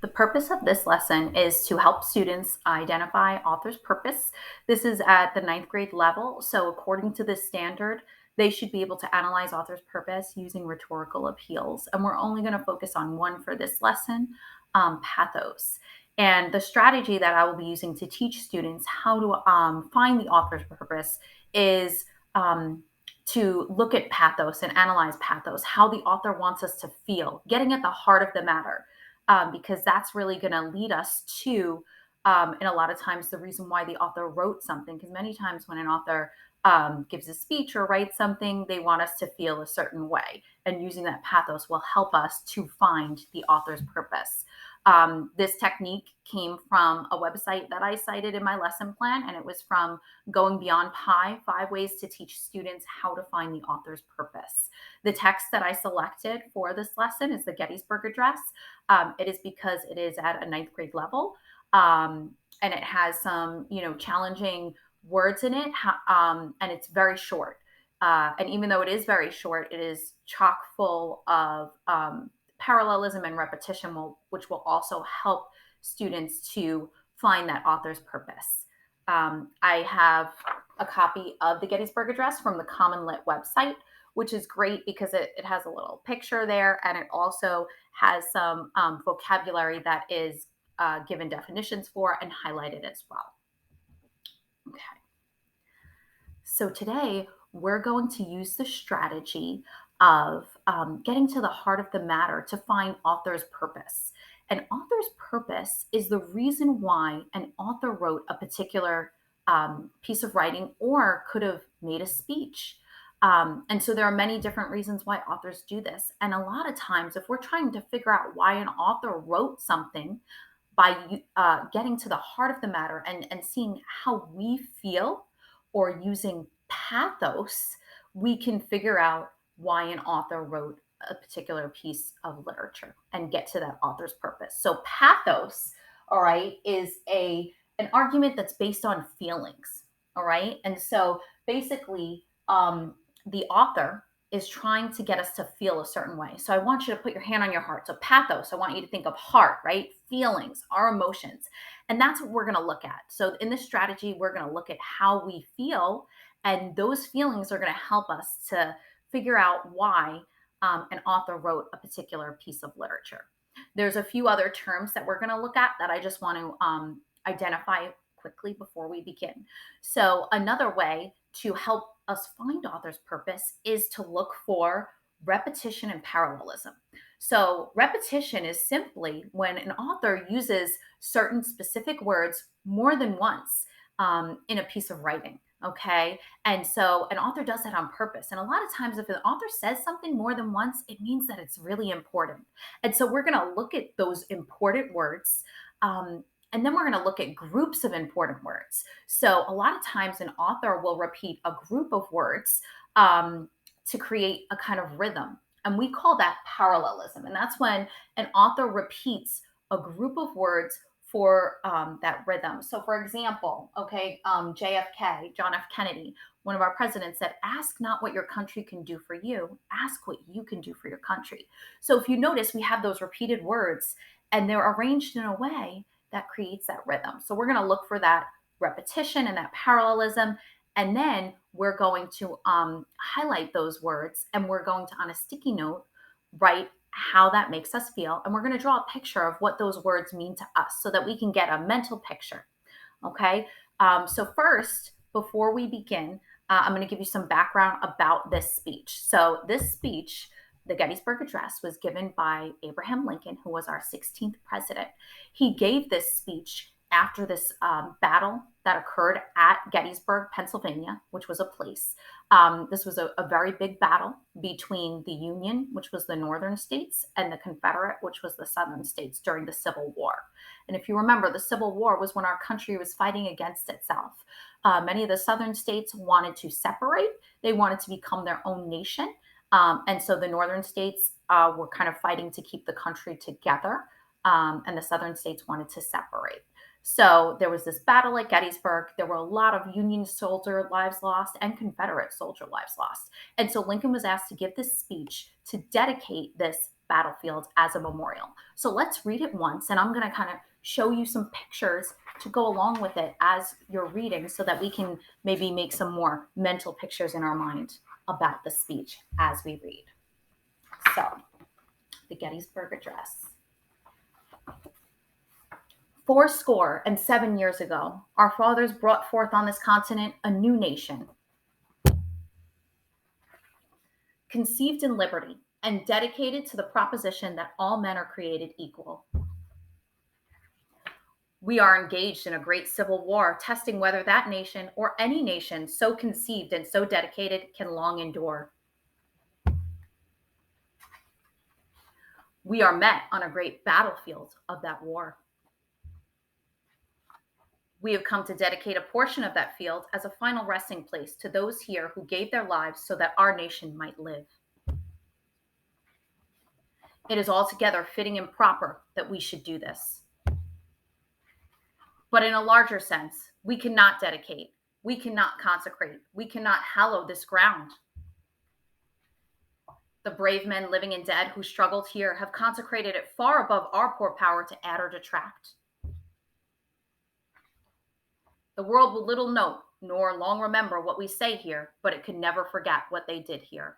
The purpose of this lesson is to help students identify author's purpose. This is at the ninth grade level. So, according to this standard, they should be able to analyze author's purpose using rhetorical appeals. And we're only going to focus on one for this lesson, pathos. And the strategy that I will be using to teach students how to find the author's purpose is to look at pathos and analyze pathos, how the author wants us to feel, getting at the heart of the matter, because that's really going to lead us to, and a lot of times, the reason why the author wrote something. Because many times when an author gives a speech or writes something, they want us to feel a certain way. And using that pathos will help us to find the author's purpose. This technique came from a website that I cited in my lesson plan, and it was from Going Beyond Pi, 5 ways to teach students how to find the author's purpose. The text that I selected for this lesson is the Gettysburg Address. It is because it is at a ninth grade level, and it has some, challenging words in it, and it's very short. And even though it is very short, it is chock full of parallelism and repetition, which will also help students to find that author's purpose. I have a copy of the Gettysburg Address from the Common Lit website, which is great because it has a little picture there, and it also has some vocabulary that is given definitions for and highlighted as well. Okay. So today we're going to use the strategy of getting to the heart of the matter to find author's purpose. An author's purpose is the reason why an author wrote a particular piece of writing or could have made a speech. And so there are many different reasons why authors do this. And a lot of times, if we're trying to figure out why an author wrote something, by getting to the heart of the matter and seeing how we feel, or using pathos, we can figure out why an author wrote a particular piece of literature and get to that author's purpose. So pathos, all right, is an argument that's based on feelings, all right? And so basically, the author is trying to get us to feel a certain way. So I want you to put your hand on your heart. So pathos, I want you to think of heart, right? Feelings, our emotions. And that's what we're going to look at. So in this strategy, we're going to look at how we feel, and those feelings are going to help us to figure out why an author wrote a particular piece of literature. There's a few other terms that we're going to look at that I just want to identify quickly before we begin. So another way to help us find author's purpose is to look for repetition and parallelism. So repetition is simply when an author uses certain specific words more than once in a piece of writing. Okay. And so an author does that on purpose. And a lot of times, if an author says something more than once, it means that it's really important. And so we're going to look at those important words. And then we're going to look at groups of important words. So a lot of times, an author will repeat a group of words to create a kind of rhythm. And we call that parallelism. And that's when an author repeats a group of words for that rhythm. So, for example, okay, JFK, John F. Kennedy, one of our presidents, said, "Ask not what your country can do for you, ask what you can do for your country." So, if you notice, we have those repeated words and they're arranged in a way that creates that rhythm. So, we're going to look for that repetition and that parallelism. And then we're going to highlight those words, and we're going to, on a sticky note, write how that makes us feel. And we're going to draw a picture of what those words mean to us so that we can get a mental picture. Okay. So, first, before we begin, I'm going to give you some background about this speech. So, this speech, the Gettysburg Address, was given by Abraham Lincoln, who was our 16th president. He gave this speech after this battle that occurred at Gettysburg, Pennsylvania, which was a place. This was a very big battle between the Union, which was the northern states, and the Confederate, which was the southern states, during the Civil War. And if you remember, the Civil War was when our country was fighting against itself. Many of the southern states wanted to separate. They wanted to become their own nation. And so the northern states were kind of fighting to keep the country together, and the southern states wanted to separate. So there was this battle at Gettysburg. There were a lot of Union soldier lives lost and Confederate soldier lives lost. And so Lincoln was asked to give this speech to dedicate this battlefield as a memorial. So let's read it once, and I'm going to kind of show you some pictures to go along with it as you're reading so that we can maybe make some more mental pictures in our mind about the speech as we read. So, the Gettysburg Address. fourscore and 7 years ago, our fathers brought forth on this continent a new nation, conceived in liberty and dedicated to the proposition that all men are created equal. We are engaged in a great civil war, testing whether that nation or any nation so conceived and so dedicated can long endure. We are met on a great battlefield of that war. We have come to dedicate a portion of that field as a final resting place to those here who gave their lives so that our nation might live. It is altogether fitting and proper that we should do this. But in a larger sense, we cannot dedicate, we cannot consecrate, we cannot hallow this ground. The brave men living and dead who struggled here have consecrated it far above our poor power to add or detract. The world will little note nor long remember what we say here, but it can never forget what they did here.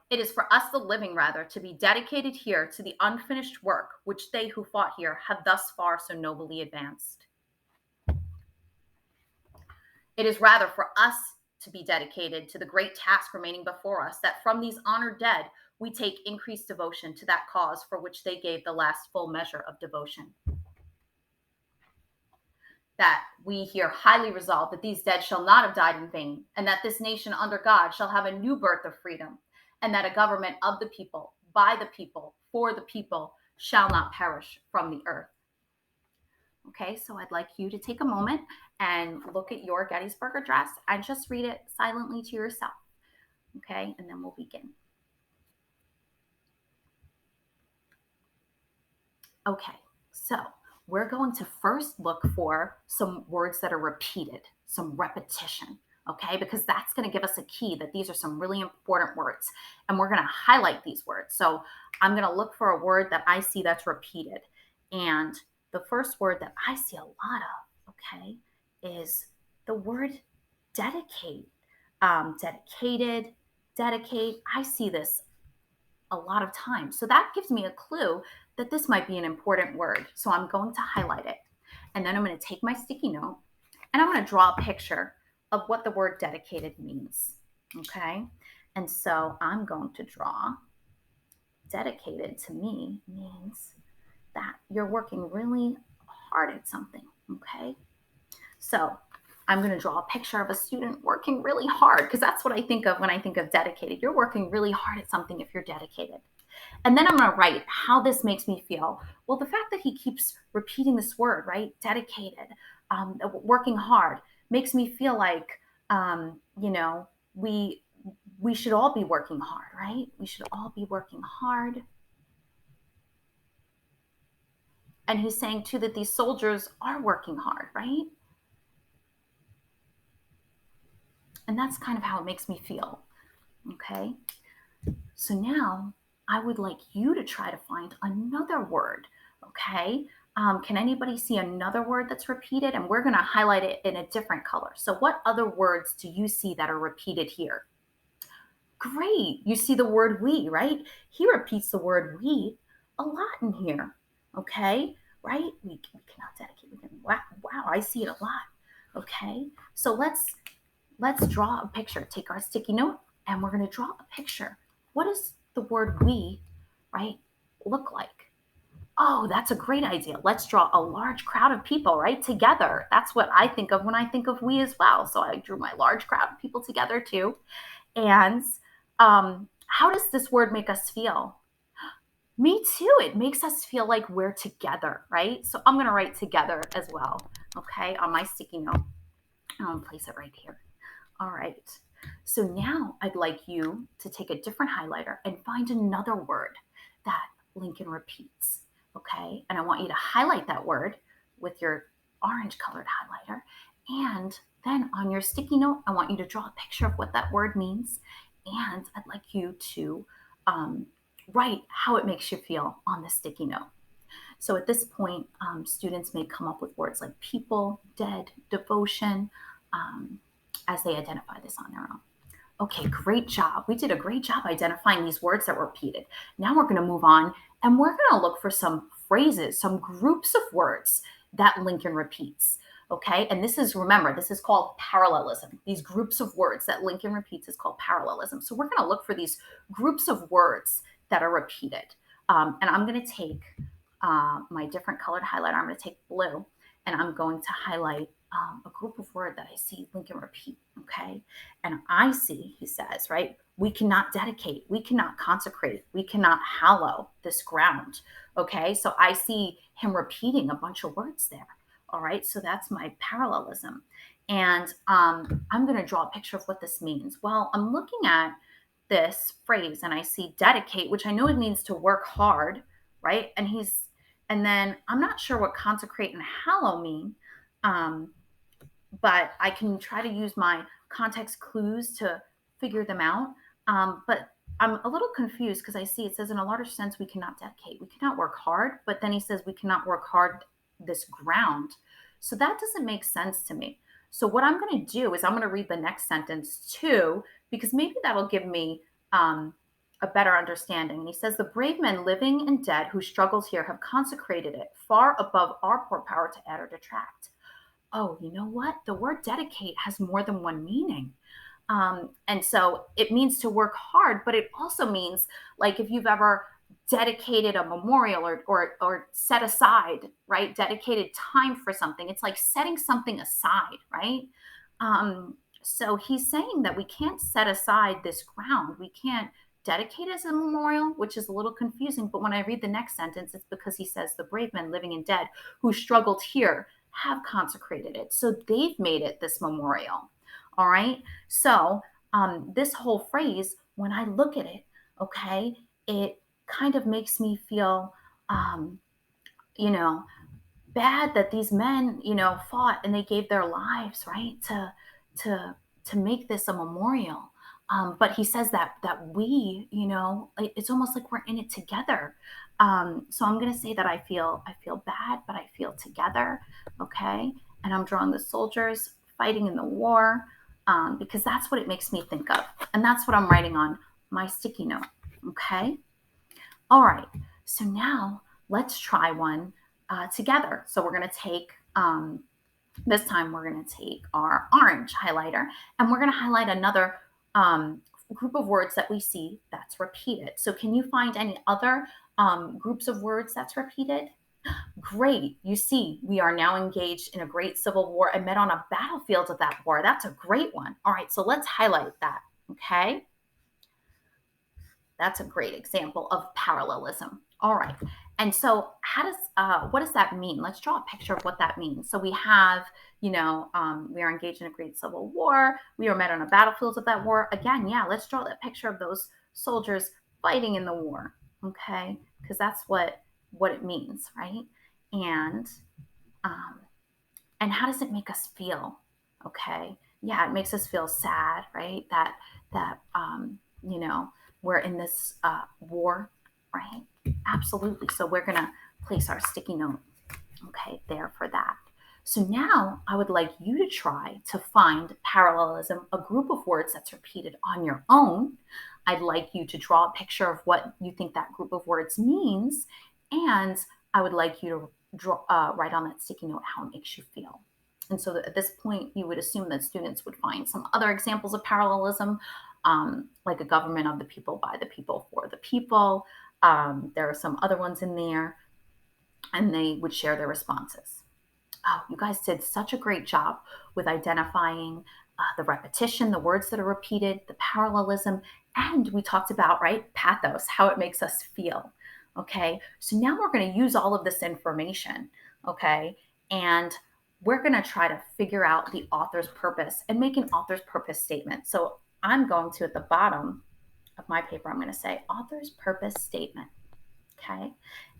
It is for us, the living, rather, to be dedicated here to the unfinished work which they who fought here have thus far so nobly advanced. It is rather for us to be dedicated to the great task remaining before us, that from these honored dead we take increased devotion to that cause for which they gave the last full measure of devotion. That we here highly resolve that these dead shall not have died in vain, and that this nation under God shall have a new birth of freedom, and that a government of the people, by the people, for the people, shall not perish from the earth. Okay, so I'd like you to take a moment and look at your Gettysburg Address and just read it silently to yourself. Okay, and then we'll begin. Okay, so we're going to first look for some words that are repeated, some repetition, okay? Because that's going to give us a key that these are some really important words, and we're going to highlight these words. So I'm going to look for a word that I see that's repeated, and the first word that I see a lot of, okay, is the word dedicate. Dedicated, dedicate. I see this a lot of times. So that gives me a clue that this might be an important word. So I'm going to highlight it. And then I'm going to take my sticky note and I'm going to draw a picture of what the word dedicated means. Okay. And so I'm going to draw dedicated. To me means that you're working really hard at something. Okay. So I'm going to draw a picture of a student working really hard, because that's what I think of when I think of dedicated. You're working really hard at something if you're dedicated. And then I'm going to write how this makes me feel. Well, the fact that he keeps repeating this word, right? Dedicated, working hard, makes me feel like, we should all be working hard, right? We should all be working hard. And he's saying too that these soldiers are working hard, right? And that's kind of how it makes me feel. Okay. So now I would like you to try to find another word. Okay. Can anybody see another word that's repeated? And we're going to highlight it in a different color. So what other words do you see that are repeated here? Great. You see the word we, right? He repeats the word we a lot in here. Okay. Right? We cannot dedicate. Wow. I see it a lot. Okay. So let's draw a picture. Take our sticky note and we're going to draw a picture. What does the word we, right, look like? Oh, that's a great idea. Let's draw a large crowd of people, right, together. That's what I think of when I think of we as well. So I drew my large crowd of people together too. And how does this word make us feel? Me too. It makes us feel like we're together, right? So I'm going to write together as well, okay, on my sticky note. I'm going to place it right here. All right. So now I'd like you to take a different highlighter and find another word that Lincoln repeats. Okay. And I want you to highlight that word with your orange colored highlighter. And then on your sticky note, I want you to draw a picture of what that word means. And I'd like you to write how it makes you feel on the sticky note. So at this point, students may come up with words like people, dead, devotion, um, as they identify this on their own. Okay, great job. We did a great job identifying these words that were repeated. Now we're going to move on and we're going to look for some phrases, some groups of words that Lincoln repeats. Okay, and this is, remember, this is called parallelism. These groups of words that Lincoln repeats is called parallelism. So we're going to look for these groups of words that are repeated. And I'm going to take my different colored highlighter. I'm going to take blue and I'm going to highlight a group of words that I see Lincoln repeat. Okay. And I see, he says, right, we cannot dedicate, we cannot consecrate, we cannot hallow this ground. Okay. So I see him repeating a bunch of words there. All right. So that's my parallelism. And I'm going to draw a picture of what this means. Well, I'm looking at this phrase and I see dedicate, which I know it means to work hard, right? And then I'm not sure what consecrate and hallow mean, but I can try to use my context clues to figure them out. But I'm a little confused because I see it says in a larger sense, we cannot dedicate, we cannot work hard, but then he says we cannot work hard this ground. So that doesn't make sense to me. So what I'm going to do is I'm going to read the next sentence too, because maybe that'll give me a better understanding. And he says, the brave men living and dead who struggles here have consecrated it far above our poor power to add or detract. Oh, you know what? The word dedicate has more than one meaning. And so it means to work hard, but it also means, like, if you've ever dedicated a memorial or set aside, right? Dedicated time for something. It's like setting something aside, right? So he's saying that we can't set aside this ground. We can't dedicate as a memorial, which is a little confusing. But when I read the next sentence, it's because he says the brave men living and dead who struggled here have consecrated it. So they've made it this memorial. All right. So this whole phrase, when I look at it, okay, it kind of makes me feel, you know, bad that these men, fought and they gave their lives, right, to make this a memorial. But he says that we, it's almost like we're in it together. So I'm going to say that I feel bad, but I feel together. Okay, and I'm drawing the soldiers fighting in the war, because that's what it makes me think of, and that's what I'm writing on my sticky note. Okay. All right. So now let's try one together. So we're going to take, this time we're going to take our orange highlighter and we're going to highlight another group of words that we see that's repeated. So can you find any other groups of words that's repeated? Great. You see, we are now engaged in a great civil war and met on a battlefield of that war. That's a great one. All right. So let's highlight that. Okay. That's a great example of parallelism. All right. And so what does that mean? Let's draw a picture of what that means. So we have, we are engaged in a great civil war. We are met on a battlefield of that war. Again, yeah, let's draw that picture of those soldiers fighting in the war. Okay. Because that's what it means, right? And how does it make us feel? Okay. Yeah, it makes us feel sad, right? That we're in this war, right? Absolutely. So we're going to place our sticky note, okay, there for that. So now I would like you to try to find parallelism, a group of words that's repeated on your own. I'd like you to draw a picture of what you think that group of words means. And I would like you to write on that sticky note how it makes you feel. And so at this point, you would assume that students would find some other examples of parallelism, like a government of the people, by the people, for the people. There are some other ones in there, and they would share their responses. Oh, you guys did such a great job with identifying the repetition, the words that are repeated, the parallelism, and we talked about, right, pathos, how it makes us feel. Okay, so now we're going to use all of this information, okay, and we're going to try to figure out the author's purpose and make an author's purpose statement. So I'm going to, at the bottom of my paper, I'm going to say author's purpose statement, okay,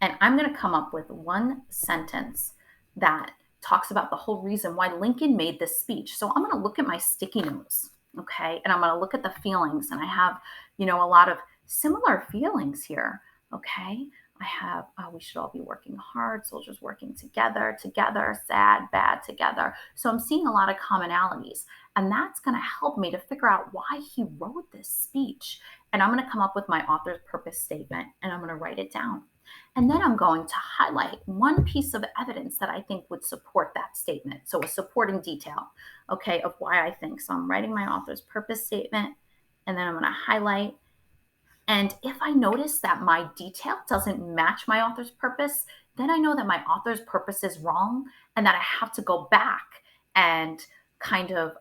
and I'm going to come up with one sentence that talks about the whole reason why Lincoln made this speech. So I'm going to look at my sticky notes, okay, and I'm going to look at the feelings, and I have, a lot of Similar feelings here. Okay. I have, we should all be working hard, soldiers working together, together, sad, bad, together. So I'm seeing a lot of commonalities. And that's going to help me to figure out why he wrote this speech. And I'm going to come up with my author's purpose statement and I'm going to write it down. And then I'm going to highlight one piece of evidence that I think would support that statement. So a supporting detail, okay, of why I think. So I'm writing my author's purpose statement and then I'm going to highlight. And if I notice that my detail doesn't match my author's purpose, then I know that my author's purpose is wrong and that I have to go back and kind of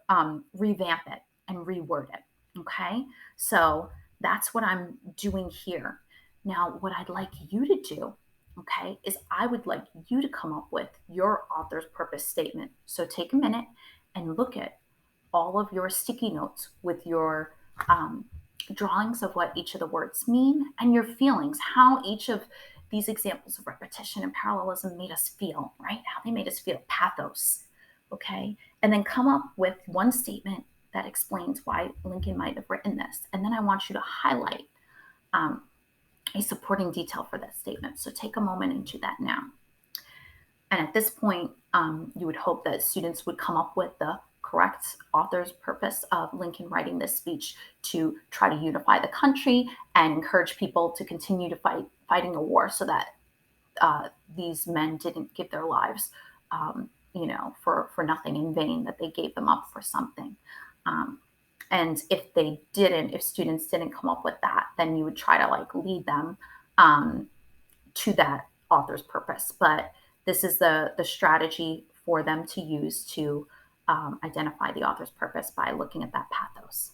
revamp it and reword it. Okay. So that's what I'm doing here. Now, what I'd like you to do, okay, is I would like you to come up with your author's purpose statement. So take a minute and look at all of your sticky notes with your drawings of what each of the words mean and your feelings, how each of these examples of repetition and parallelism made us feel, right? How they made us feel, pathos, okay? And then come up with one statement that explains why Lincoln might have written this. And then I want you to highlight um, a supporting detail for that statement. So take a moment and do that now. And at this point, you would hope that students would come up with the correct author's purpose of Lincoln writing this speech to try to unify the country and encourage people to continue to fighting a war so that these men didn't give their lives, for nothing in vain, that they gave them up for something. Um, and if students didn't come up with that, then you would try to like lead them um, to that author's purpose. But this is the strategy for them to use to identify the author's purpose by looking at that pathos.